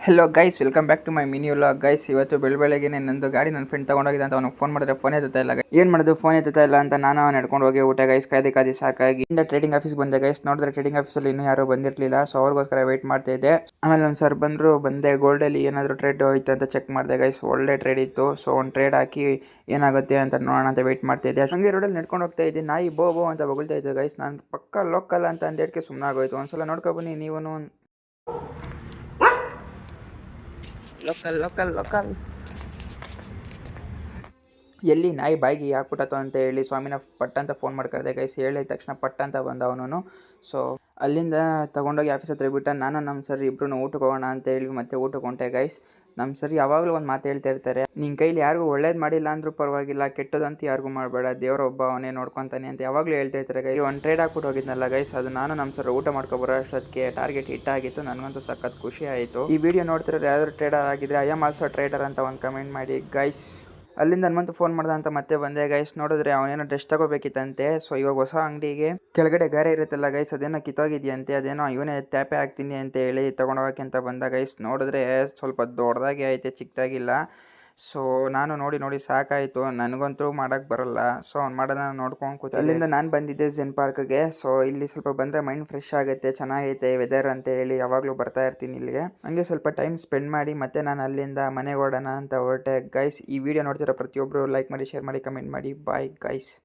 Hello guys, welcome back to my mini vlog. Guys, ಇವತ್ತು ಬೆಳಬೆಳಗ್ಗೆನೆ ನಂದು ಗಾಡಿ ನನ್ನ ಫ್ರೆಂಡ್ ತೊಗೊಂಡೋಗಿದೆ ಅಂತ ಅವ್ನಿಗೆ ಫೋನ್ ಮಾಡಿದ್ರೆ ಫೋನ್ ಎತ್ತಾ ಇಲ್ಲ. ಏನು ಮಾಡೋದು, ಫೋನ್ ಎತ್ತಾ ಇಲ್ಲ ಅಂತ ನಾನು ನಡ್ಕೊಂಡು ಹೋಗಿ ಊಟ ಗೈಸ್ ಕಾಯ್ದು ಸಾಕಾಗಿ ಇಂದ ಟ್ರೇಡಿಂಗ್ ಆಫೀಸ್ ಬಂದೆ ಗೈಸ್. ನೋಡಿದ್ರೆ ಟ್ರೇಡಿಂಗ್ ಆಫೀಸಲ್ಲಿ ಇನ್ನೂ ಯಾರೂ ಬಂದಿರಲಿಲ್ಲ. ಸೊ ಅವ್ರಿಗೋಸ್ಕರ ವೆಯ್ಟ್ ಮಾಡ್ತಾ ಇದ್ದೆ. ಆಮೇಲೆ ಒಂದು ಸರ್ ಬಂದೆ ಗೋಲ್ಡಲ್ಲಿ ಏನಾದರೂ ಟ್ರೇಡ್ ಹೋಯ್ತು ಅಂತ ಚೆಕ್ ಮಾಡಿದೆ ಗೈಸ್. ಒಳ್ಳೆ ಟ್ರೇಡ್ ಇತ್ತು. ಸೊ ಒಂದು ಟ್ರೇಡ್ ಹಾಕಿ ಏನಾಗುತ್ತೆ ಅಂತ ನೋಡೋಣ ಅಂತ ವೆಯ್ಟ್ ಮಾಡ್ತಾ ಇದ್ದೆ. ಹಂಗೆ ರೋಡಲ್ಲಿ ನಡ್ಕೊಂಡು ಹೋಗ್ತಾ ಇದ್ದೆ. ನಾಯಿ ಬೋ ಅಂತ ಬೊಗಳ್ತಾ ಇದ್ದೆ ಗೈಸ್. ನಾನು ಪಕ್ಕ ಲೋಕಲ್ ಅಂತ ಅಂದೇಟಕ್ಕೆ ಸುಮ್ಮನೆ ಆಗೋಯ್ತು. ಒಂದ್ಸಲ ನೋಡ್ಕೊಬನ್ನಿ ನೀವು. ಲೋಕಲ್ ಎಲ್ಲಿ ನಾಯಿ ಬಾಯಿಗೆ ಹಾಕ್ಬಿಟ್ಟತ್ತು ಅಂತ ಹೇಳಿ ಸ್ವಾಮಿನ ಪಟ್ಟ ಅಂತ ಫೋನ್ ಮಾಡಿ ಕರೆದೆ ಗೈಸ್. ಹೇಳಿದ ತಕ್ಷಣ ಪಟ್ಟ ಅಂತ ಬಂದ ಅವನು. ಸೊ ಅಲ್ಲಿಂದ ತೊಗೊಂಡೋಗಿ ಆಫೀಸ್ ಹತ್ರ ಬಿಟ್ಟ. ನಾನು ನಮ್ಮ ಸರ್ ಇಬ್ಬರು ಊಟಕ್ಕೆ ಹೋಗೋಣ ಅಂತ ಹೇಳಿ ಮತ್ತೆ ಊಟಕ್ಕೆ ಹೊಂಟೆ ಗೈಸ್. ನಮ್ಮ ಸರ್ ಯಾವಾಗಲೂ ಒಂದು ಮಾತು ಹೇಳ್ತಾ ಇರ್ತಾರೆ, ನಿನ್ನ ಕೈಲಿ ಯಾರಿಗೂ ಒಳ್ಳೇದು ಮಾಡಿಲ್ಲ ಅಂದ್ರೂ ಪರವಾಗಿಲ್ಲ, ಕೆಟ್ಟದಂತೂ ಯಾರಿಗೂ ಮಾಡಬೇಡ, ದೇವರೊಬ್ಬ ಅವನೇ ನೋಡ್ಕೊತಾನೆ ಅಂತ ಯಾವಾಗಲೂ ಹೇಳ್ತಾ ಇರ್ತಾರೆ ಗೈಸ್. ಒಂದು ಟ್ರೇಡ್ ಹಾಕ್ಬಿಟ್ಟು ಹೋಗಿದ್ನಲ್ಲ ಗೈಸ್, ಅದು ನಾನು ನಮ್ಮ ಸರ್ ಊಟ ಮಾಡ್ಕೊಬರೋ ಅಷ್ಟೊತ್ತಿಗೆ ಟಾರ್ಗೆಟ್ ಹಿಟ್ ಆಗಿತ್ತು. ನನಗಂತೂ ಸಖತ್ ಖುಷಿ ಆಯಿತು. ಈ ವಿಡಿಯೋ ನೋಡ್ತಿರೋರು ಯಾವ್ದಾದ್ರು ಟ್ರೇಡರ್ ಆಗಿದ್ರೆ ಐ ಆಮ್ ಆಲ್ಸೋ ಟ್ರೇಡರ್ ಅಂತ ಒಂದು ಕಮೆಂಟ್ ಮಾಡಿ ಗೈಸ್. ಅಲ್ಲಿಂದ ಹನುಮಂತು ಫೋನ್ ಮಾಡ್ದ ಅಂತ ಮತ್ತೆ ಬಂದೆ ಗೈಸ್. ನೋಡಿದ್ರೆ ಅವನೇನೋ ಡ್ರೆಸ್ ತಗೋಬೇಕಿತ್ತಂತೆ. ಸೊ ಇವಾಗ ಹೊಸ ಅಂಗಡಿಗೆ ಕೆಳಗಡೆ ಗಾರೆ ಇರುತ್ತಲ್ಲ ಗೈಸ್, ಅದೇನೋ ಕಿತ್ತೋಗಿದೆಯಂತೆ. ಅದೇನೋ ಇವನೇ ಟ್ಯಾಪೆ ಹಾಕ್ತೀನಿ ಅಂತ ಹೇಳಿ ತೊಗೊಂಡೋಗಕ್ಕೆ ಅಂತ ಬಂದ ಗೈಸ್. ನೋಡಿದ್ರೆ ಸ್ವಲ್ಪ ದೊಡ್ಡದಾಗಿ ಐತೆ, ಚಿಕ್ಕದಾಗಿಲ್ಲ. ಸೊ ನಾನು ನೋಡಿ ಸಾಕಾಯಿತು. ನನಗಂತೂ ಮಾಡೋಕ್ಕೆ ಬರಲ್ಲ. ಸೊ ಅವ್ನು ಮಾಡೋದನ್ನ ನೋಡ್ಕೊಂಡು ಕೂತು ಅಲ್ಲಿಂದ ನಾನು ಬಂದಿದ್ದೆ ಝೆನ್ ಪಾರ್ಕ್ಗೆ. ಸೊ ಇಲ್ಲಿ ಸ್ವಲ್ಪ ಬಂದರೆ ಮೈಂಡ್ ಫ್ರೆಶ್ ಆಗುತ್ತೆ, ಚೆನ್ನಾಗೈತೆ ವೆದರ್ ಅಂತ ಹೇಳಿ ಯಾವಾಗಲೂ ಬರ್ತಾ ಇರ್ತೀನಿ ಇಲ್ಲಿಗೆ. ಹಂಗೆ ಸ್ವಲ್ಪ ಟೈಮ್ ಸ್ಪೆಂಡ್ ಮಾಡಿ ಮತ್ತೆ ನಾನು ಅಲ್ಲಿಂದ ಮನೆಗೆ ಓಡೋಣ ಅಂತ ಹೊರಟೆ ಗೈಸ್. ಈ ವಿಡಿಯೋ ನೋಡ್ತಿರೋ ಪ್ರತಿಯೊಬ್ಬರು ಲೈಕ್ ಮಾಡಿ, ಶೇರ್ ಮಾಡಿ, ಕಮೆಂಟ್ ಮಾಡಿ. Bye guys.